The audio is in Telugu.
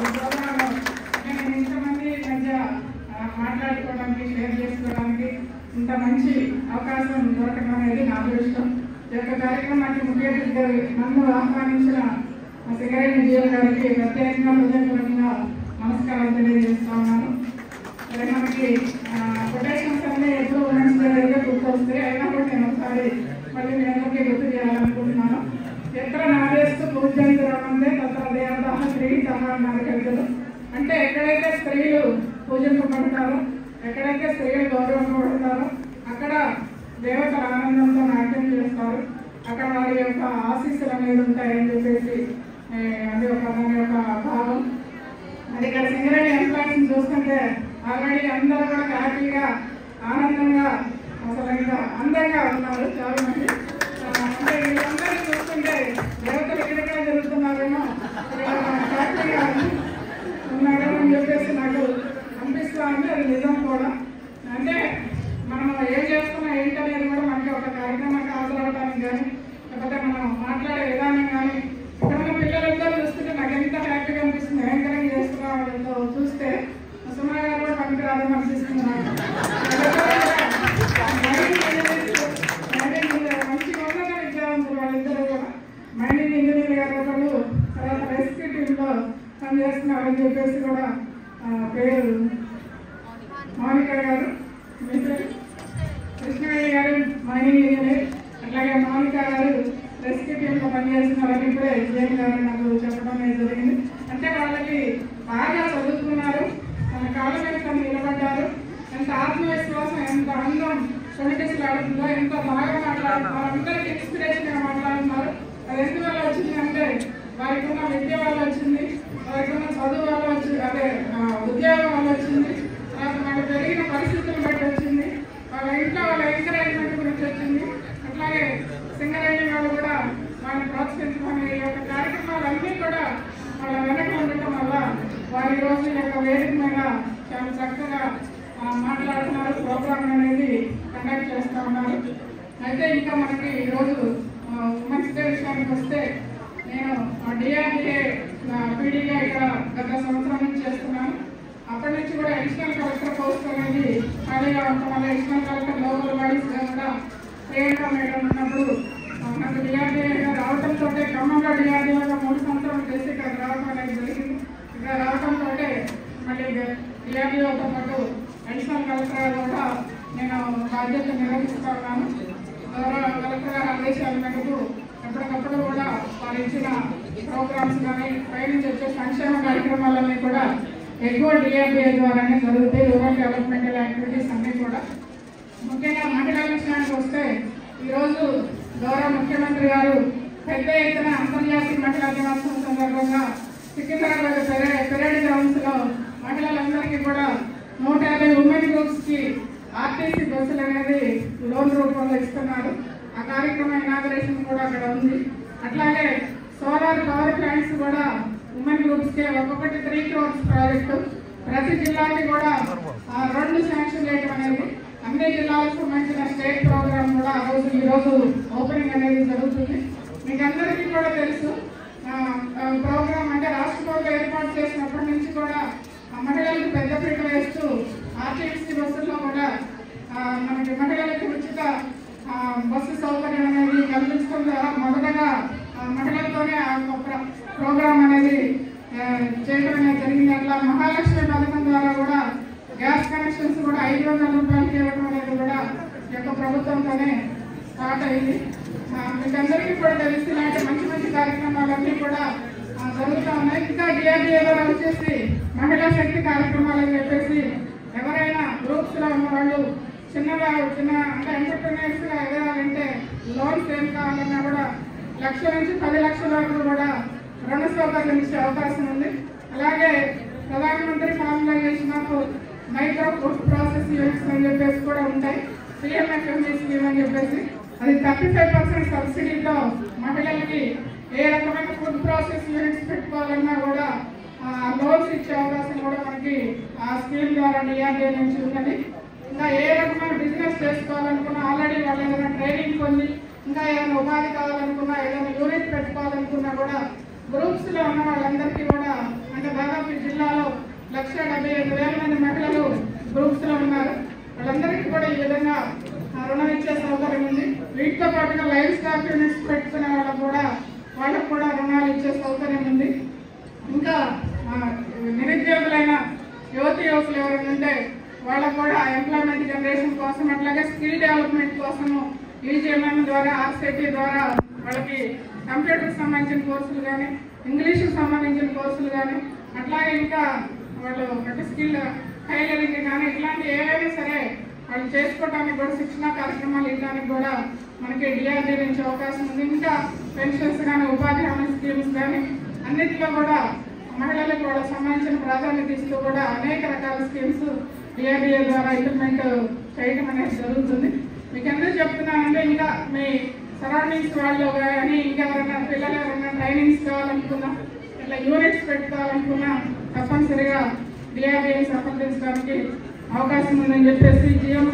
ఈ ప్రోగ్రాంలో నేను ఇంతమంది మధ్య మాట్లాడుకోవడానికి, షేర్ చేసుకోవడానికి ఇంత మంచి అవకాశం దొరకడం అనేది నా అదృష్టం. ఈ యొక్క కార్యక్రమానికి ముఖ్య అతిథిగా నన్ను ఆహ్వానించిన సింగరేణి జీవన్ గారికి ప్రత్యేకంగా హృదయపూర్వకంగా నమస్కారం తెలియజేస్తా ఉన్నాను. మరి మనకి కొటేషన్స్ అన్నీ ఎప్పుడు ఉమెన్స్ డే గుర్తొస్తాయి. అయినా కూడా నేను ఒకసారి మళ్ళీ మీ అందరికీ గుర్తు చేయాలనుకుంటున్నాను. ఎక్కడ నాదేస్తూ పూజంతి రమందే తత్ర దేవత స్త్రీ సహా అన్నారు కవితలు. అంటే ఎక్కడైతే స్త్రీలు పూజింపబడతారో, ఎక్కడైతే స్త్రీలు గౌరవింపబడతారో అక్కడ దేవతల ఆనందంతో నాట్యం చేస్తారు. అక్కడ వారి యొక్క ఆశీస్సులు అనేది ఉంటాయని చెప్పేసి అది ఒక దాని యొక్క భావం. అది ఇక్కడ సింగరేణి ఎంప్లాయీస్ని చూస్తుంటే ఆల్రెడీ అందరూ కూడా హ్యాపీగా, ఆనందంగా, అసలు ఇంకా అందంగా ఉన్నారు చాలా మంది. అంటే వీళ్ళందరినీ చూస్తుంటే దేవతలు ఎక్కడెక్కడ జరుగుతున్నారేమో హ్యాపీగా ఉన్నారేమో అని చెప్పేసి నాకు అనిపిస్తూ ఉంది. అది నిజం కూడా. అంటే మనం ఏం చేస్తున్నా ఏంటనేది కూడా మనకి ఒక కార్యక్రమానికి హాజరవడానికి కానీ, లేకపోతే మనం మాట్లాడే విధానం కానీ, ఇక్కడ ఉన్న పిల్లలందరూ చూస్తుంటే నాకు ఎంత హ్యాపీగా అనిపిస్తుంది. ఎంకరేజ్ చేస్తున్న వాళ్ళతో చూస్తే సుమా గారు కూడా పనికి రాదని అనిపిస్తుంది నాకు. మంచిగా ఉన్నత విద్యావంతులు వాళ్ళిద్దరు కూడా. మైనింగ్ ఇంజనీర్ గారు ఒకళ్ళు, తర్వాత రెస్క్యూ టీంలో పనిచేస్తున్నారని చెప్పేసి కూడా పేరు మౌనిక గారు, కృష్ణవేణి గారు మైనింగ్ ఇంజనీర్, అట్లాగే మౌనిక గారు రెస్క్యూ టీంలో పనిచేస్తున్నారని ఇప్పుడే జేఎం గారు నాకు చెప్పడం జరిగింది. అంటే వాళ్ళకి బాగా చదువుకున్నారు, తన కాళ్ళ మీద తను నిలబడ్డారు. ఎంత ఆత్మవిశ్వాసం, ఎంత అందం పొలిటిక్స్ ఆడుతుందో, ఎంత బాగా మాట్లాడుతున్నారు, అందరికీ ఇన్స్పిరేషన్గా మాట్లాడుతున్నారు. అది ఎందువల్ల వచ్చింది అంటే వారికి ఉన్న విద్య వల్ల వచ్చింది, వారికి ఉన్న చదువు వల్ల వచ్చింది, అదే ఉద్యోగం వల్ల వచ్చింది, తర్వాత వాళ్ళు పెరిగిన పరిస్థితులను బట్టి వచ్చింది, వాళ్ళ ఇంట్లో వాళ్ళ ఎంకరేజ్మెంట్ గురించి వచ్చింది. అట్లాగే సింగరేణి వాళ్ళు కూడా వాళ్ళని ప్రోత్సహించుకునే ఈ యొక్క కార్యక్రమాలన్నీ కూడా వాళ్ళ వెనక ఉండటం వల్ల వారి రోజు యొక్క వేదిక మీద చాలా చక్కగా మాట్లాడుతున్నారు, ప్రోగ్రామ్ అనేది కండక్ట్ చేస్తూ ఉన్నారు. అయితే ఇంకా మనకి ఈరోజు ఉమెన్స్ డే విషయానికి వస్తే, నేను డిఆర్డిఏ పీడీగా ఇక్కడ గత సంవత్సరం నుంచి చేస్తున్నాను. అప్పటి నుంచి కూడా అడిషనల్ కలెక్టర్ పోస్ట్ అనేది ఖాళీగా ఉండటం వల్ల అడిషనల్ కలెక్టర్ లోకల్ బాడీస్గా కూడా ప్రియాంక మేడం ఉన్నప్పుడు నాకు డిఆర్డీఏగా రావడంతో, ఖమ్మంలో డిఆర్డీఏగా 3 సంవత్సరాలు చేసి ఇక్కడ రావడం అనేది జరిగింది. ఇక్కడ రావడంతో మళ్ళీ డిఆర్డీఓతో పాటు అడిషనల్ కలెక్టర్ కూడా నేను బాధ్యత నిర్వహిస్తూ ఉన్నాను. గౌరవ కలెక్టర్ గారి ఆదేశాల మేరకు ఎప్పటికప్పుడు కూడా వారు ఇచ్చిన ప్రోగ్రామ్స్ కానీ, పై నుంచి వచ్చే సంక్షేమ కార్యక్రమాలన్నీ కూడా ఎక్కువ డిఆర్డీఏ ద్వారానే జరుగుతాయి. రూరల్ డెవలప్మెంటల్ యాక్టివిటీస్ అన్నీ కూడా. ముఖ్యంగా మహిళల విషయానికి వస్తే, ఈరోజు గౌరవ ముఖ్యమంత్రి గారు పెద్ద ఎత్తున అంతర్జాతీయ మహిళా దినోత్సవం సందర్భంగా సికింద్రాబాద్ పెరేడ్ గ్రౌండ్స్ లో మహిళలందరికీ కూడా 150 ఉమెన్ గ్రూప్స్ కి ఆర్టీసీ బస్సులు అనేది లోన్ రూపంలో ఇస్తున్నారు. ఆ కార్యక్రమం ఇనాగరేషన్ కూడా అక్కడ ఉంది. అట్లాగే సోలార్ పవర్ ప్లాంట్స్ కూడా ఉమెన్ గ్రూప్స్ కి ఒక్కొక్కటి 3 crores ప్రాజెక్టు. ప్రతి జిల్లాకి కూడా 2 శాంక్షన్ చేయడం అనేది, అన్ని జిల్లాలకు సంబంధించిన స్టేట్ ప్రోగ్రామ్ కూడా ఈరోజు ఓపెనింగ్ అనేది జరుగుతుంది. మీకు అందరికీ కూడా తెలుసు, ప్రోగ్రామ్ అంటే రాష్ట్ర ప్రభుత్వం ఏర్పాటు చేసినప్పటి నుంచి కూడా మహిళలకు పెద్దపీట వేస్తూ ఆర్టీసీ బస్సుల్లో కూడా మనకి మహిళలకు ఉచిత బస్సు సౌకర్యం అనేది కల్పించడం ద్వారా మొదటగా మహిళలతోనే ప్రోగ్రామ్ అనేది చేయడం అనేది జరిగింది. అట్లా మహాలక్ష్మి పథకం ద్వారా కూడా గ్యాస్ కనెక్షన్స్ కూడా 500 రూపాయలకి ఇవ్వడం అనేది కూడా ఈ యొక్క ప్రభుత్వంతోనే స్టార్ట్ అయింది. మీకందరికీ కూడా తెలిసి ఇలాంటి మంచి మంచి కార్యక్రమాలన్నీ కూడా జరుగుతూ ఉన్నాయి. ఇంకా డిఆర్డీఏలో వచ్చేసి మహిళా శక్తి కార్యక్రమాలు అని చెప్పేసి ఎవరైనా గ్రూప్స్ లో ఉన్న వాళ్ళు చిన్న అంటే ఎంటర్ప్రినర్స్ గా ఎదగాలంటే లోన్స్ ఏం కావాలన్నా కూడా 1 లక్ష నుంచి 10 లక్షల వరకు కూడా రుణ సౌకర్యం ఇచ్చే అవకాశం ఉంది. అలాగే ప్రధానమంత్రి formalisation of micro food process units అని చెప్పేసి కూడా ఉంటాయి. పిఎంఎఫ్ఎంఈ స్కీమ్ అని చెప్పేసి అది 35% సబ్సిడీతో మహిళలకి ఏ రకమైన ఫుడ్ ప్రాసెస్ యూనిట్స్ పెట్టుకోవాలన్నా కూడా లోన్స్ ఇచ్చే అవకాశం కూడా మనకి ఆ స్కీమ్ ద్వారా డిఆర్డీఏ నుంచి ఉన్నది. ఇంకా ఏ రకమైన బిజినెస్ చేసుకోవాలనుకున్నా, ఆల్రెడీ వాళ్ళు ఏదైనా ట్రైనింగ్ పొంది ఇంకా ఏదైనా ఉపాధి కావాలనుకున్నా, ఏదైనా యూనిట్ పెట్టుకోవాలనుకున్నా కూడా గ్రూప్స్ లో ఉన్న వాళ్ళందరికీ కూడా అంటే దాదాపు 1,75,000 మంది మహిళలు గ్రూప్స్లో ఉన్నారు. వాళ్ళందరికీ కూడా ఈ విధంగా రుణం ఇచ్చే సౌకర్యం ఉంది. వీటితో పాటుగా లైవ్ స్టాక్ యూనిట్స్ పెట్టుకునే వాళ్ళకు కూడా రుణాలు ఇచ్చే సౌకర్యం ఉంది. ఇంకా నిరుద్యోగులైన యువకులు ఎవరైనా ఉంటే వాళ్ళకు కూడా ఎంప్లాయ్మెంట్ జనరేషన్ కోసం, అట్లాగే స్కిల్ డెవలప్మెంట్ కోసము ఈజీఎంఎం ద్వారా, ఆర్సిటీ ద్వారా వాళ్ళకి కంప్యూటర్కి సంబంధించిన కోర్సులు కానీ, ఇంగ్లీష్కి సంబంధించిన కోర్సులు కానీ, అట్లాగే ఇంకా వాళ్ళు అంటే స్కిల్ టైలరింగ్ కానీ ఇట్లాంటి ఏవైనా సరే వాళ్ళు చేసుకోవడానికి కూడా శిక్షణ కార్యక్రమాలు ఇవ్వడానికి కూడా మనకి డిఆర్డీ నుంచి అవకాశం ఉంది. ఇంకా పెన్షన్స్ కానీ, ఉపాధి హామీ స్కీమ్స్ కానీ అన్నింటిలో కూడా మహిళలకు కూడా సంబంధించిన ప్రాధాన్యత ఇస్తూ కూడా అనేక రకాల స్కీమ్స్ డిఆర్డీఏ ద్వారా ఇంప్లిమెంట్ చేయడం అనేది జరుగుతుంది. మీకు ఎందుకు చెప్తున్నానంటే ఇంకా మీ సరౌండింగ్స్ వాళ్ళు కానీ ఇంకా ఎవరైనా పిల్లలు ఎవరైనా ట్రైనింగ్స్ కావాలనుకున్నా, ఇట్లా యూనిట్స్ పెట్టుకోవాలనుకున్నా తప్పనిసరిగా డిఆర్డీఏ సంప్రదించడానికి అవకాశం ఉందని చెప్పేసి జిఎం